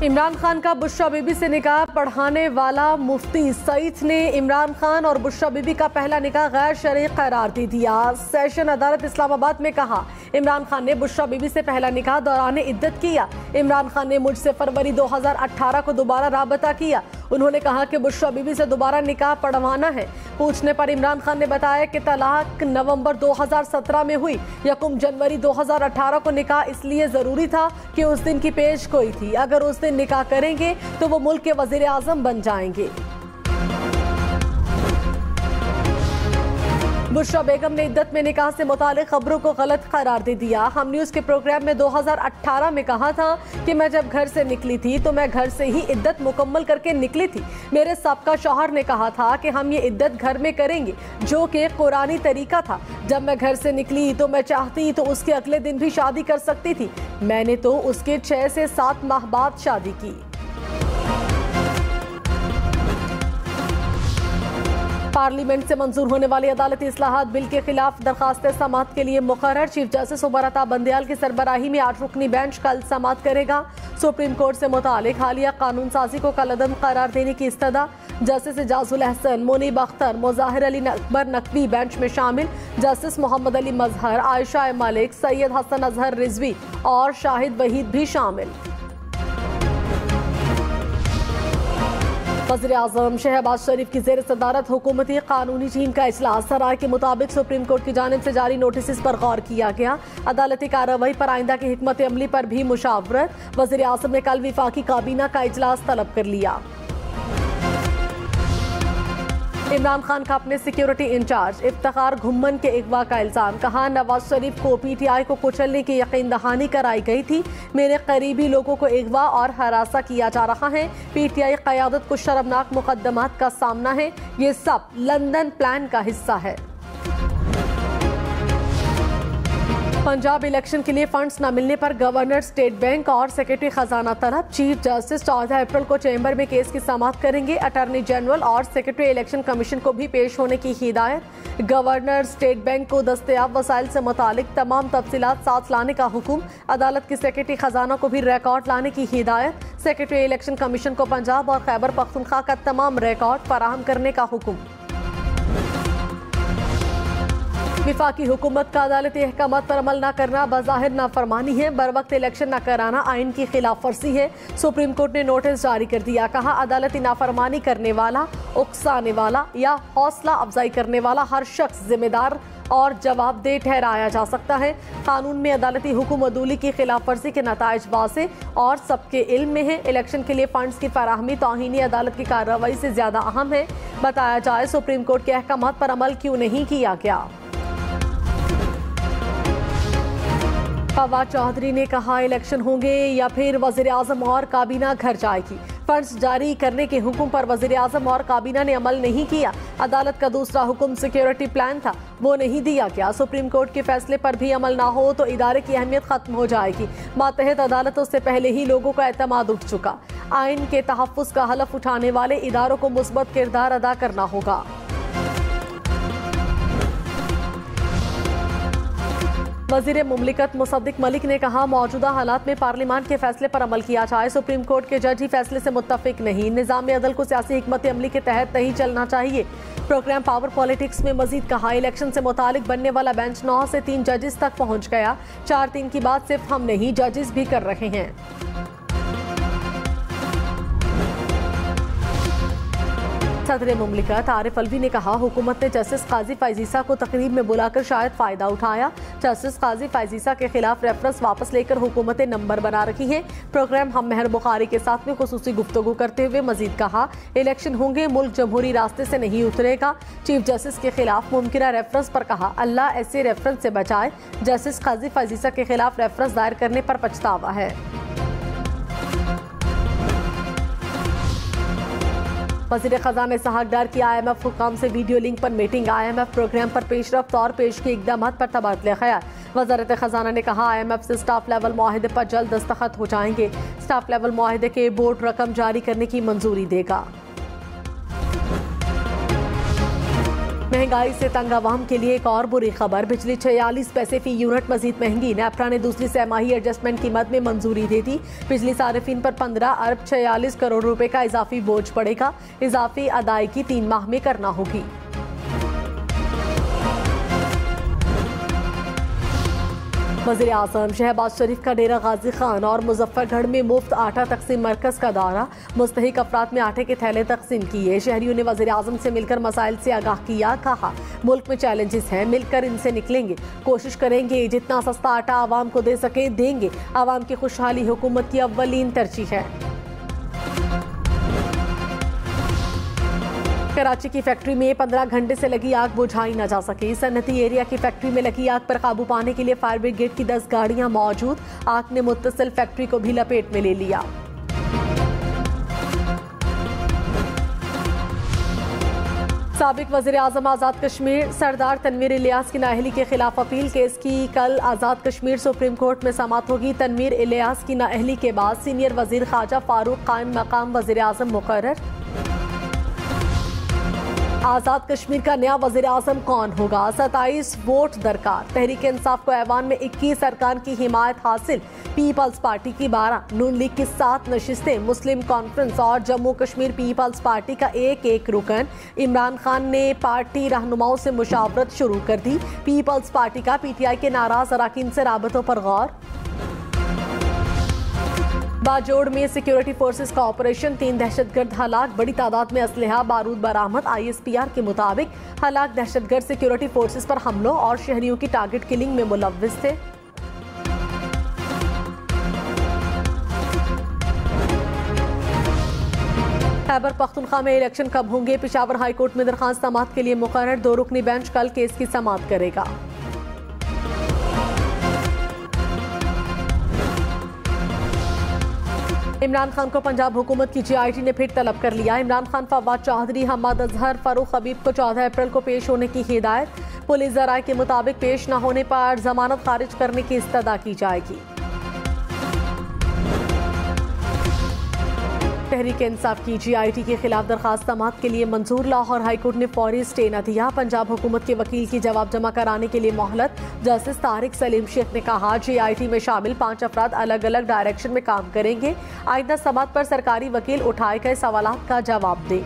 इमरान खान का बुशरा बीबी से निकाह पढ़ाने वाला मुफ्ती सईद ने इमरान खान और बुशरा बीबी का पहला निकाह गैर शरई करार दे दिया। सेशन अदालत इस्लामाबाद में कहा, इमरान खान ने बुशरा बीबी से पहला निकाह दौरान इद्दत किया। इमरान खान ने मुझसे फरवरी 2018 को दोबारा राबता किया। उन्होंने कहा कि बुशरा बीबी से दोबारा निकाह पढ़वाना है। पूछने पर इमरान खान ने बताया कि तलाक नवंबर 2017 में हुई। 1 जनवरी 2018 को निकाह इसलिए जरूरी था कि उस दिन की पेश गोई थी। अगर उस दिन निकाह करेंगे तो वो मुल्क के वजीर आजम बन जाएंगे। बुशरा बेगम ने इद्दत में निकाह से मुतालिक खबरों को गलत करार दे दिया। हम न्यूज़ के प्रोग्राम में 2018 में कहा था कि मैं जब घर से निकली थी तो मैं घर से ही इद्दत मुकम्मल करके निकली थी। मेरे साबका शौहर ने कहा था कि हम ये इद्दत घर में करेंगे, जो कि कुरानी तरीका था। जब मैं घर से निकली तो मैं चाहती तो उसके अगले दिन भी शादी कर सकती थी। मैंने तो उसके 6 से 7 माह बाद शादी की। पार्लियामेंट से मंजूर होने वाली अदालती इस्लाहात बिल के खिलाफ दरखास्त समाअत के लिए मुकर्रर चीफ जस्टिस उमर अता बंदयाल की सरबराही में 8 रुकनी बेंच कल समाअत करेगा। सुप्रीम कोर्ट से मुतालिक हालिया कानून साजी को कलअदम करार देने की इस्तदा जस्टिस एजाजुल अहसन, मुनीब अख्तर, मुजाहिर अली अकबर नकवी बेंच में शामिल। जस्टिस मोहम्मद अली मजहर, आयशा मलिक, सैयद हसन अजहर रिजवी और शाहिद वहीद भी शामिल। वज़ीर आज़म शहबाज शरीफ की ज़ेर सदारत हुकूमती कानूनी टीम का इजलास। सराय के मुताबिक सुप्रीम कोर्ट की जानिब से जारी नोटिस पर गौर किया गया। अदालती कार्रवाई पर आइंदा की हिकमत अमली पर भी मुशावरत। वज़ीर आज़म ने कल विफाकी काबीना का इजलास तलब कर लिया। इमरान खान का अपने सिक्योरिटी इंचार्ज इफ्तिखार घुम्मन के अगवा का इल्जाम। कहा, नवाज शरीफ को पीटीआई को कुचलने की यकीन दहानी कराई गई थी। मेरे करीबी लोगों को अगवा और हरासा किया जा रहा है। पीटीआई क़यादत को शर्मनाक मुकदमात का सामना है। ये सब लंदन प्लान का हिस्सा है। पंजाब इलेक्शन के लिए फंड्स न मिलने पर गवर्नर, स्टेट बैंक और सेक्रेटरी खजाना तलब। चीफ जस्टिस 14 अप्रैल को चैम्बर में केस की समाअत करेंगे। अटॉर्नी जनरल और सेक्रेटरी इलेक्शन कमीशन को भी पेश होने की हिदायत। गवर्नर, स्टेट बैंक को दस्तयाब वसाइल से मुतालिक तमाम तफसीलात साथ लाने का हुक्म। अदालत की सेक्रेटरी खजाना को भी रिकॉर्ड लाने की हिदायत। सेक्रेटरी इलेक्शन कमीशन को पंजाब और खैबर पख्तूनख्वा का तमाम रिकॉर्ड फराहम करने का हुक्म। विफाकी हुकूमत का अदालती अहकामात पर अमल न करना बज़ाहिर नाफरमानी है। बर वक्त इलेक्शन न कराना आइन की खिलाफ वर्जी है। सुप्रीम कोर्ट ने नोटिस जारी कर दिया। कहा, अदालती नाफरमानी करने वाला, उकसाने वाला या हौसला अफजाई करने वाला हर शख्स जिम्मेदार और जवाबदेह ठहराया जा सकता है। कानून में अदालती हुक्म अदूली की खिलाफ वर्जी के नताइज वाज़ेह और सबके इल्म में है। इलेक्शन के लिए फंड्स की फराहमी तौहीनी अदालत की कार्रवाई से ज्यादा अहम है। बताया जाए, सुप्रीम कोर्ट के अहकामात पर अमल क्यों नहीं किया गया। फवाद चौधरी ने कहा, इलेक्शन होंगे या फिर वज़ीर आज़म और काबीना घर जाएगी। फंड्स जारी करने के हुक्म पर वज़ीर आज़म और काबीना ने अमल नहीं किया। अदालत का दूसरा हुक्म सिक्योरिटी प्लान था, वो नहीं दिया गया। सुप्रीम कोर्ट के फैसले पर भी अमल ना हो तो इदारे की अहमियत खत्म हो जाएगी। मातहत अदालतों से पहले ही लोगों का एतमाद उठ चुका। आइन के तहफ़्फ़ुज़ का हलफ उठाने वाले इदारों को मुस्बत किरदार अदा करना होगा। वज़ीर मुमलिकत मुसद्दिक मलिक ने कहा, मौजूदा हालात में पार्लियामान के फैसले पर अमल किया जाए। सुप्रीम कोर्ट के जज ही फैसले से मुत्तफिक नहीं। निज़ाम अदल को सियासी हिकमत अमली के तहत नहीं चलना चाहिए। प्रोग्राम पावर पॉलिटिक्स में मजीद कहा, इलेक्शन से मुतालिक बनने वाला बेंच 9 से 3 जजेस तक पहुँच गया। 4-3 की बात सिर्फ हम नहीं, जजेस भी कर रहे हैं। सदर मुमलिकत आरिफ अलवी ने कहा, हुकूमत ने जस्टिस काजी फाइजीसा को तकरीब में बुलाकर शायद फायदा उठाया। जस्टिस काजी फाइजीसा के खिलाफ रेफरेंस वापस लेकर हुकूमतें नंबर बना रही हैं। प्रोग्राम हम मेहर बुखारी के साथ में खुसूसी गुफ्तगू करते हुए मजीद कहा, इलेक्शन होंगे, मुल्क जमहूरी रास्ते से नहीं उतरेगा। चीफ जस्टिस के खिलाफ मुमकिना रेफरेंस पर कहा, अल्लाह ऐसे रेफरेंस से बचाए। जस्टिस काजी फाइजीसा के खिलाफ रेफरेंस दायर करने पर पछतावा है। वज़ीर ख़ज़ाना इसहाक़ डार की IMF हुकाम से वीडियो लिंक पर मीटिंग। IMF प्रोग्राम पर पेशरफ्त और पेश के इक़दामात पर तबादला ख़याल। वज़ारत ख़ज़ाना ने कहा, IMF से स्टाफ लेवल मुआहदे पर जल्द दस्तखत हो जाएंगे। स्टाफ लेवल मुआहदे के बोर्ड रकम जारी करने की मंजूरी देगा। महंगाई से तंग आवाम के लिए एक और बुरी खबर। बिजली 46 पैसे फी यूनिट मजीद महंगी। नेपरा ने दूसरी सहमाही एडजस्टमेंट कीमत में मंजूरी दे दी। बिजली सारिफिन पर 15 अरब 46 करोड़ रुपए का इजाफी बोझ पड़ेगा। इजाफी अदायगी 3 माह में करना होगी। वज़ीर आज़म शहबाज शरीफ का डेरा गाजी खान और मुजफ्फरगढ़ में मुफ्त आटा तकसीम मरकज का दौरा। मुस्तहिक अफराद में आटे के थैले तकसीम किए। शहरियों ने वज़ीर आज़म से मिलकर मसाइल से आगाह किया। कहा मुल्क में चैलेंजेस हैं, मिलकर इनसे निकलेंगे। कोशिश करेंगे जितना सस्ता आटा आवाम को दे सके देंगे। आवाम की खुशहाली हुकूमत की अव्वलीन तरजीह है। कराची की फैक्ट्री में 15 घंटे से लगी आग बुझाई न जा सकी। सनती एरिया की फैक्ट्री में लगी आग पर काबू पाने के लिए फायर ब्रिगेड की 10 गाड़ियां मौजूद। आग ने मुत्तसिल फैक्ट्री को भी लपेट में ले लिया। साबिक वज़ीर आज़म आज़ाद कश्मीर सरदार तनवीर इलियास की नाअहली के खिलाफ अपील केस की कल आज़ाद कश्मीर सुप्रीम कोर्ट में समाअत होगी। तनवीर इलियास की नाअहली के बाद सीनियर वज़ीर ख्वाजा फारूक कायम मकाम वज़ीर आज़म मुकर्रर। आज़ाद कश्मीर का नया वज़ीर आज़म कौन होगा? 27 वोट दरकार। तहरीक इंसाफ को ऐवान में 21 अरकान की हिमायत हासिल। पीपल्स पार्टी की 12, नून लीग की 7 नशिस्तें, मुस्लिम कॉन्फ्रेंस और जम्मू कश्मीर पीपल्स पार्टी का एक रुकन। इमरान खान ने पार्टी रहनुमाओं से मुशावरत शुरू कर दी। पीपल्स पार्टी का PTI के नाराज अरकान से राबतों पर गौर। बाजोड़ में सिक्योरिटी फोर्सेस का ऑपरेशन, 3 दहशतगर्द हलाक। बड़ी तादाद में असलहा बारूद बरामद। ISPR के मुताबिक हलाक दहशतगर्द सिक्योरिटी फोर्सेस पर हमलों और शहरियों की टारगेट किलिंग में मुलव्विस थे। खैबर पख्तूनख्वा में इलेक्शन कब होंगे? पेशावर हाईकोर्ट में दरखास्त समाअत के लिए मुकर्रर। 2 रुकनी बेंच कल केस की समाअत करेगा। इमरान खान को पंजाब हुकूमत की GIT ने फिर तलब कर लिया। इमरान खान, फवाद चौधरी, हम्मद अजहर, फारूक हबीब को 14 अप्रैल को पेश होने की हिदायत। पुलिस ज़राए के मुताबिक पेश न होने पर जमानत खारिज करने की इस्तदा की जाएगी। तहरीक इंसाफ की GIT के खिलाफ दरखास्त समाअत के लिए मंजूर। लाहौर हाईकोर्ट ने फौरी स्टे न दिया। पंजाब हुकूमत के वकील की जवाब जमा कराने के लिए मोहलत। जस्टिस तारिक सलीम शेख ने कहा GIT में शामिल 5 अफराद अलग अलग डायरेक्शन में काम करेंगे। आइंदा समाअत पर सरकारी वकील उठाए गए सवालात का जवाब दे।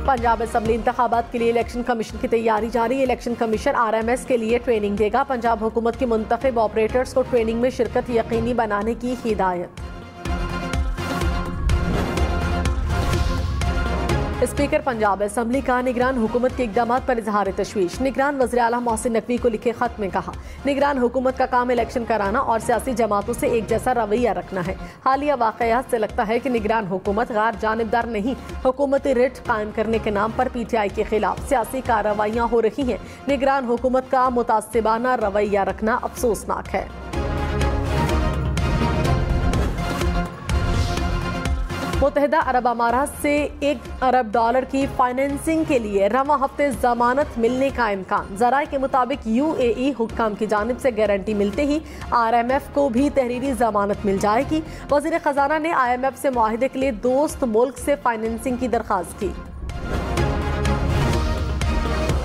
पंजाब असेंबली इंतखाबात के लिए इलेक्शन कमीशन की तैयारी जारी। इलेक्शन कमीशन RMS के लिए ट्रेनिंग देगा। पंजाब हुकूमत की मुंतखब ऑपरेटर्स को ट्रेनिंग में शिरकत यकीनी बनाने की हिदायत। स्पीकर पंजाब असेंबली का निगरान हुकूमत के इक़दामात पर इजहार तशवीश। निगरान वज़ीर आला मोहसिन नकवी को लिखे खत में कहा निगरान हुकूमत का काम इलेक्शन कराना और सियासी जमातों से एक जैसा रवैया रखना है। हालिया वाक़यात से लगता है कि निगरान हुकूमत गैर जानिबदार नहीं, हुकूमती रिट कायम करने के नाम पर PTI के खिलाफ सियासी कार्रवाइयाँ हो रही हैं। निगरान हुकूमत का मुतासिबाना रवैया रखना अफसोसनाक है। मुत्तहिदा अरब अमारात से $1 अरब की फाइनेंसिंग के लिए रवां हफ्ते जमानत मिलने का इम्कान। ज़राए के मुताबिक UAE हुक्काम की जानिब से गारंटी मिलते ही RMF को भी तहरीरी जमानत मिल जाएगी। वज़ीर खजाना ने IMF से मुआहिदे के लिए दोस्त मुल्क से फाइनेंसिंग की दरख्वास्त की।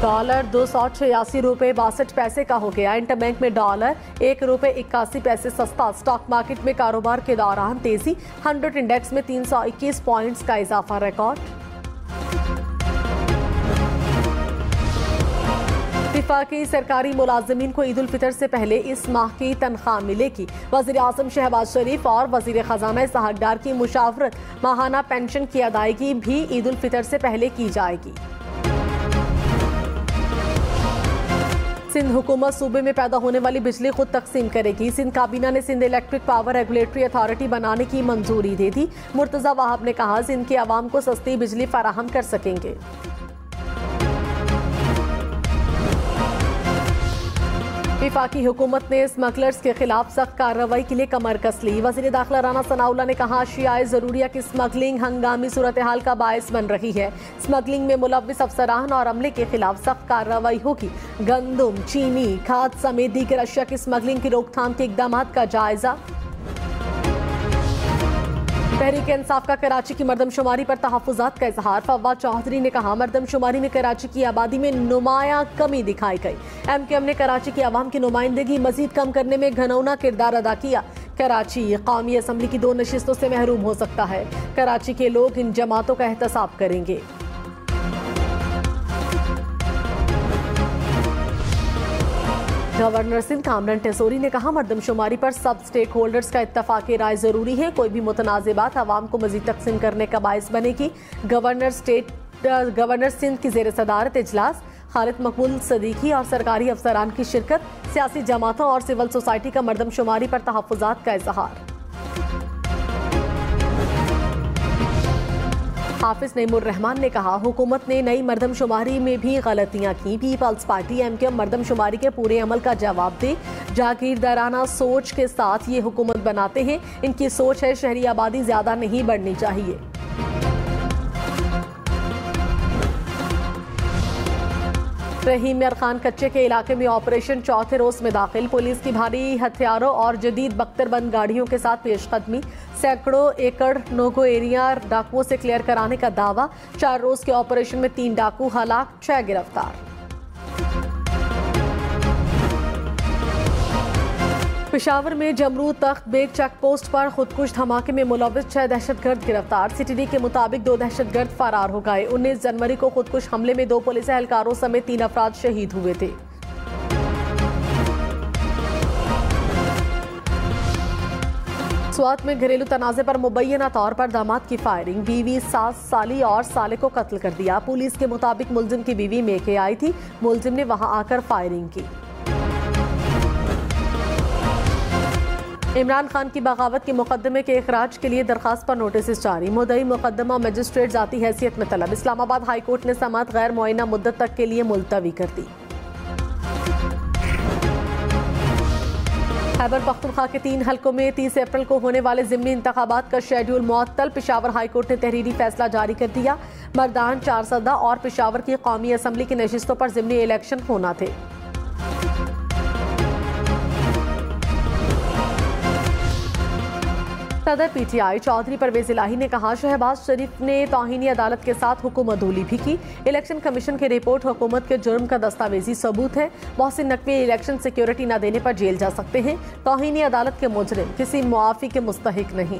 डॉलर 286 रुपए 62 पैसे का हो गया। इंटरबैंक में डॉलर ₹1.81 सस्ता। स्टॉक मार्केट में कारोबार के दौरान तेजी। 100 इंडेक्स में 321 पॉइंट्स का इजाफा रिकॉर्ड। वफाकी सरकारी मुलाजिमीन को ईद उल फितर से पहले इस माह की तनख्वाह मिलेगी। वज़ीर आज़म शहबाज शरीफ और वज़ीर खजाना इसहाक डार की मुशावरत। माहाना पेंशन की अदायगी भी ईद उल फितर से पहले की जाएगी। सिंध हुकूमत सूबे में पैदा होने वाली बिजली खुद तकसीम करेगी। सिंध काबीना ने Sindh electric power regulatory authority बनाने की मंजूरी दे दी। मुर्तज़ा वहाब ने कहा सिंध के अवाम को सस्ती बिजली फराहम कर सकेंगे। वफाकी हुकूमत ने स्मगलर्स के खिलाफ सख्त कार्रवाई के लिए कमर कस ली। वज़ीर दाखिला राना सनाउल्लाह ने कहा अशियाए ज़रूरिया की स्मगलिंग हंगामी सूरत हाल का बायस बन रही है। स्मगलिंग में मुलव्विस अफसरान और अमले के खिलाफ सख्त कार्रवाई होगी। गंदम, चीनी, खाद समेत दीगर अशिया की स्मगलिंग की रोकथाम के इक़दामात का जायजा। तहरीक इंसाफ का कराची की मरदमशुमारी पर तहफ्फुज़ात का इजहार। फवाद चौधरी ने कहा, मरदमशुमारी में कराची की आबादी में नुमाया कमी दिखाई गई। MQM ने कराची की आवाम की नुमाइंदगी मजीद कम करने में घनौना किरदार अदा किया। कराची कौमी असम्बली की 2 नशिस्तों से महरूम हो सकता है। कराची के लोग इन जमातों का एहतसाब करेंगे। गवर्नर सिंध कामरान टेसोरी ने कहा, मरदमशुमारी पर सब स्टेक होल्डर्स का इत्तफाक़ी राय जरूरी है। कोई भी मुतनाज़ बात अवाम को मजीद तकसीम करने का बाइस बनेगी। गवर्नर सिंध की ज़ेर सदारत इजलास, खालिद मकबूल सदीकी और सरकारी अफसरान की शिरकत। सियासी जमातों और सिविल सोसाइटी का मरदमशुमारी पर तहफ्फुज़ात का इजहार। हाफिज नईमुर रहमान ने कहा, हुकूमत ने नई मरदमशुमारी में भी गलतियां की। पीपल्स पार्टी MQM मरदमशुमारी के पूरे अमल का जवाब दे। जागीरदाराना सोच के साथ ये हुकूमत बनाते हैं। इनकी सोच है शहरी आबादी ज्यादा नहीं बढ़नी चाहिए। रहीम मियार खान कच्चे के इलाके में ऑपरेशन चौथे रोज में दाखिल। पुलिस की भारी हथियारों और जदीद बख्तरबंद गाड़ियों के साथ पेशकदमी। सैकड़ों एकड़ नोगो एरिया डाकुओं से क्लियर कराने का दावा। 4 रोज के ऑपरेशन में 3 डाकू हलाक, 6 गिरफ्तार। पेशावर में जमरूद तख्त बेग चेक पोस्ट पर खुदकुश धमाके में मुलविस 6 दहशतगर्द गिरफ्तार। CTD के मुताबिक 2 दहशतगर्द फरार हो गए। 19 जनवरी को खुदकुश हमले में 2 पुलिस एहलकारों समेत 3 अफराद शहीद हुए थे। स्वात में घरेलू तनाज़े पर मुबैना तौर पर दामाद की फायरिंग। बीवी, सास, साली और साले को कत्ल कर दिया। पुलिस के मुताबिक मुलजिम की बीवी मेके आई थी। मुलजिम ने वहां आकर फायरिंग की। इमरान खान की बगावत के मुकदमे के इखराज के लिए दरखास्त पर नोटिस जारी। मुद्दई मुकदमा मजिस्ट्रेट जाती हैसियत में तलब। इस्लामाबाद हाई कोर्ट ने समाअत गैर मुअय्यना मुद्दत तक के लिए मुलतवी कर दी। खैबर पख्तूनख्वा के 3 हलकों में 30 अप्रैल को होने वाले ज़िमनी इंतखाबात का शेड्यूल मुअत्तल। पेशावर हाई कोर्ट ने तहरीरी फैसला जारी कर दिया। मर्दान, चारसदा और पेशावर की कौमी असम्बली की नशिस्तों पर ज़िमनी इलेक्शन होना थे। सदर PTI चौधरी परवेज इलाही ने कहा, शहबाज शरीफ ने तौहीनी अदालत के साथ हुकूमत धूली भी की। इलेक्शन कमीशन की रिपोर्ट हुकूमत के जुर्म का दस्तावेजी सबूत है। मोहसिन नकवी इलेक्शन सिक्योरिटी न देने पर जेल जा सकते हैं। तौहीनी अदालत के मुजरिम किसी मुआफी के मुस्तहिक नहीं।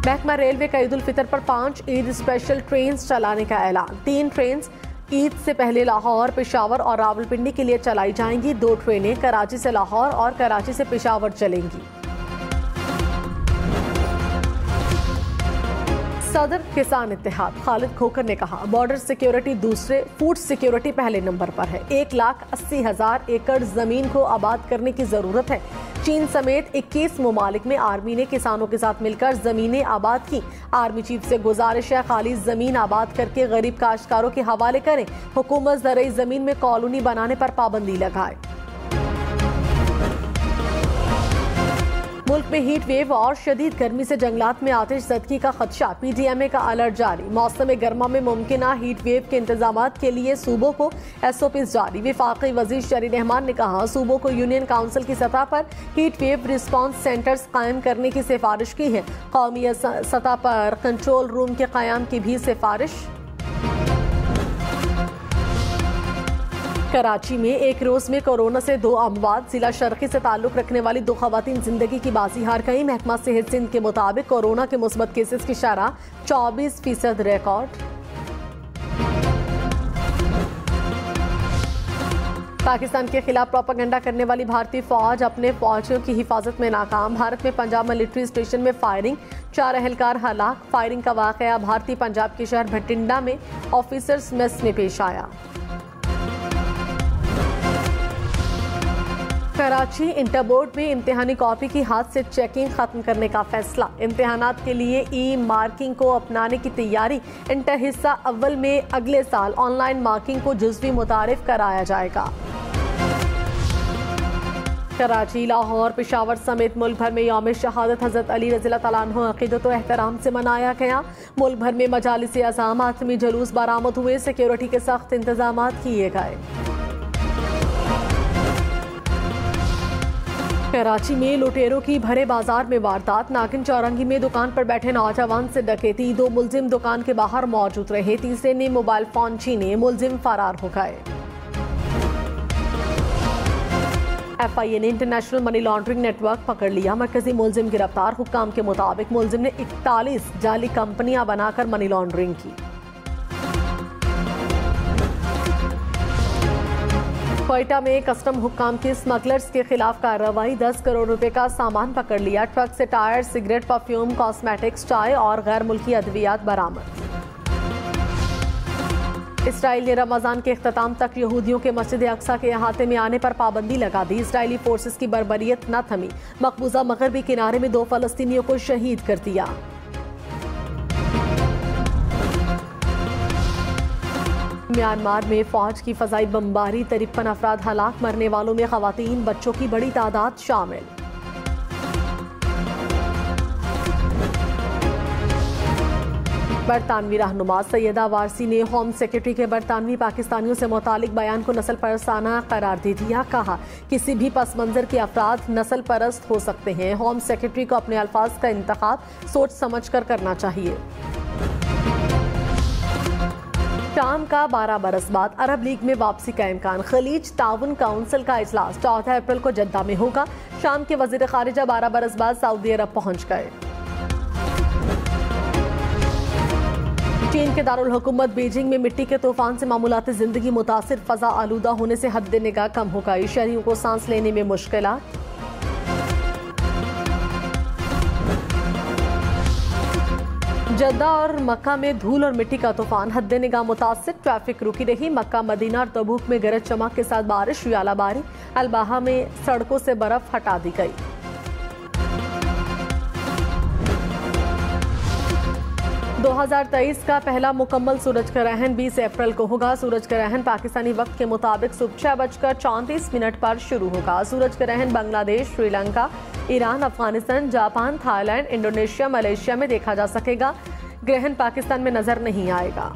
महकमा रेलवे का ईद उल फितर पर 5 ईद स्पेशल ट्रेन चलाने का ऐलान। 3 ट्रेन ईद से पहले लाहौर, पेशावर और रावलपिंडी के लिए चलाई जाएंगी। 2 ट्रेनें कराची से लाहौर और कराची से पेशावर चलेंगी। सदर किसान इत्तेहाद खालिद खोकर ने कहा, बॉर्डर सिक्योरिटी दूसरे, फूड सिक्योरिटी पहले नंबर पर है। 1,80,000 एकड़ जमीन को आबाद करने की जरूरत है। चीन समेत 21 ममालिक में आर्मी ने किसानों के साथ मिलकर जमीनें आबाद की। आर्मी चीफ से गुजारिश है, खाली जमीन आबाद करके गरीब काश्तकारों के हवाले करें। हुकूमत ज़रई जमीन में कॉलोनी बनाने पर पाबंदी लगाए। मुल्क में हीट वेव और शदीद गर्मी से जंगलात में आतिश ज़दगी का खदशा। PDMA का अलर्ट जारी। मौसम गर्मा में मुमकिना हीट वेव के इंतजामात के लिए सूबों को SOPs जारी। वफाकी वज़ीर शरी रहमान ने कहा, सूबों को यूनियन काउंसिल की सतह पर हीट वेव रिस्पांस सेंटर्स कायम करने की सिफारिश की है। कौमी सतह पर कंट्रोल रूम के क़याम की भी सिफारिश। कराची में एक रोज में कोरोना से 2 अमवात। जिला शर्की से ताल्लुक रखने वाली 2 खवातीन जिंदगी की बाजी हार गई। महकमा सेहत सिंध के मुताबिक कोरोना के मुस्बत केसेस की शरह 24% रिकॉर्ड। पाकिस्तान के खिलाफ प्रोपेगेंडा करने वाली भारतीय फौज अपने फौजियों की हिफाजत में नाकाम। भारत में पंजाब मिलिट्री स्टेशन में फायरिंग, 4 एहलकार हलाक। फायरिंग का वाकया भारतीय पंजाब के शहर भटिंडा में ऑफिसर्स मेस में पेश आया। कराची इंटर बोर्ड में इम्तिहानी कॉपी की हाथ से चेकिंग खत्म करने का फैसला। इम्तिहानात के लिए ई-मार्किंग को अपनाने की तैयारी। इंटर हिस्सा अव्वल में अगले साल ऑनलाइन मार्किंग को जुज़वी मुतारिफ कराया जाएगा। कराची, लाहौर, पेशावर समेत मुल्क भर में यौम शहादत हज़रत अली रज़ियल्लाहु तआला अन्हु अक़ीदत व एहतराम से मनाया गया। मुल्क भर में मजालिस अज़ाम, आतमी जुलूस बरामद हुए। सिक्योरिटी के सख्त इंतजाम किए गए। कराची में लुटेरों की भरे बाजार में वारदात। नागिन चौरंगी में दुकान पर बैठे नौजवान से डकैती। 2 मुलजिम दुकान के बाहर मौजूद रहे, तीसरे ने मोबाइल फोन छीने, मुलजिम फरार हो गए। FIA ने इंटरनेशनल मनी लॉन्ड्रिंग नेटवर्क पकड़ लिया, मरकजी मुलजिम गिरफ्तार। हुक्काम के मुताबिक मुलजिम ने 41 जाली कंपनियां बनाकर मनी लॉन्ड्रिंग की। क्वेटा में कस्टम हुक्काम के स्मगलर्स के खिलाफ कार्रवाई। 10 करोड़ रुपए का सामान पकड़ लिया। ट्रक से टायर, सिगरेट, परफ्यूम, कॉस्मेटिक्स, चाय और गैर मुल्की अद्वियात बरामद। इसराइल ने रमजान के इख्तिताम तक यहूदियों के मस्जिद अक्सा के अहाते में आने पर पाबंदी लगा दी। इसराइली फोर्सेस की बर्बरियत न थमी, मकबूजा मगरबी किनारे में 2 फलस्तीनियों को शहीद कर दिया। म्यांमार में फौज की फजाई बमबारी, 53 अफराद हलाक, मरने वालों में खवातीन, बच्चों की बड़ी तादाद शामिल। बरतानवी रहनुमा सैयदा वारसी ने होम सेक्रेटरी के बरतानवी पाकिस्तानियों से मुतालिक बयान को नस्ल परस्ताना करार दे दिया। कहा, किसी भी पस मंजर के अफराद नस्ल परस्त हो सकते हैं। होम सेक्रेटरी को अपने अल्फाज का इंतखाब सोच समझ कर करना चाहिए। शाम का 12 बरस बाद अरब लीग में वापसी का इम्कान। खलीज ताउन काउंसिल का इजलास 14 अप्रैल को जद्दा में होगा। शाम के वजीर खारिजा 12 बरस बाद सऊदी अरब पहुंच गए। चीन के दारुल हुकूमत बीजिंग में मिट्टी के तूफान से मामूलाती जिंदगी मुतासिर। फजा आलूदा होने से हद निगाह कम हो गई, शहरियों को सांस लेने में मुश्किलात। जद्दा और मक्का में धूल और मिट्टी का तूफान, हद निगाह मुतासिर। ट्रैफिक रुकी रही। मक्का, मदीना और तबूक में गरज चमक के साथ बारिश, यालाबारी। अलबाहा में सड़कों से बर्फ हटा दी गई। दो 2023 का पहला मुकम्मल सूरज ग्रहण 20 अप्रैल को होगा। सूरज ग्रहण पाकिस्तानी वक्त के मुताबिक सुबह 6:34 पर शुरू होगा। सूरज ग्रहण Bangladesh, Sri Lanka, Iran, Afghanistan, Japan, Thailand, Indonesia, Malaysia में देखा जा सकेगा। ग्रहण पाकिस्तान में नजर नहीं आएगा।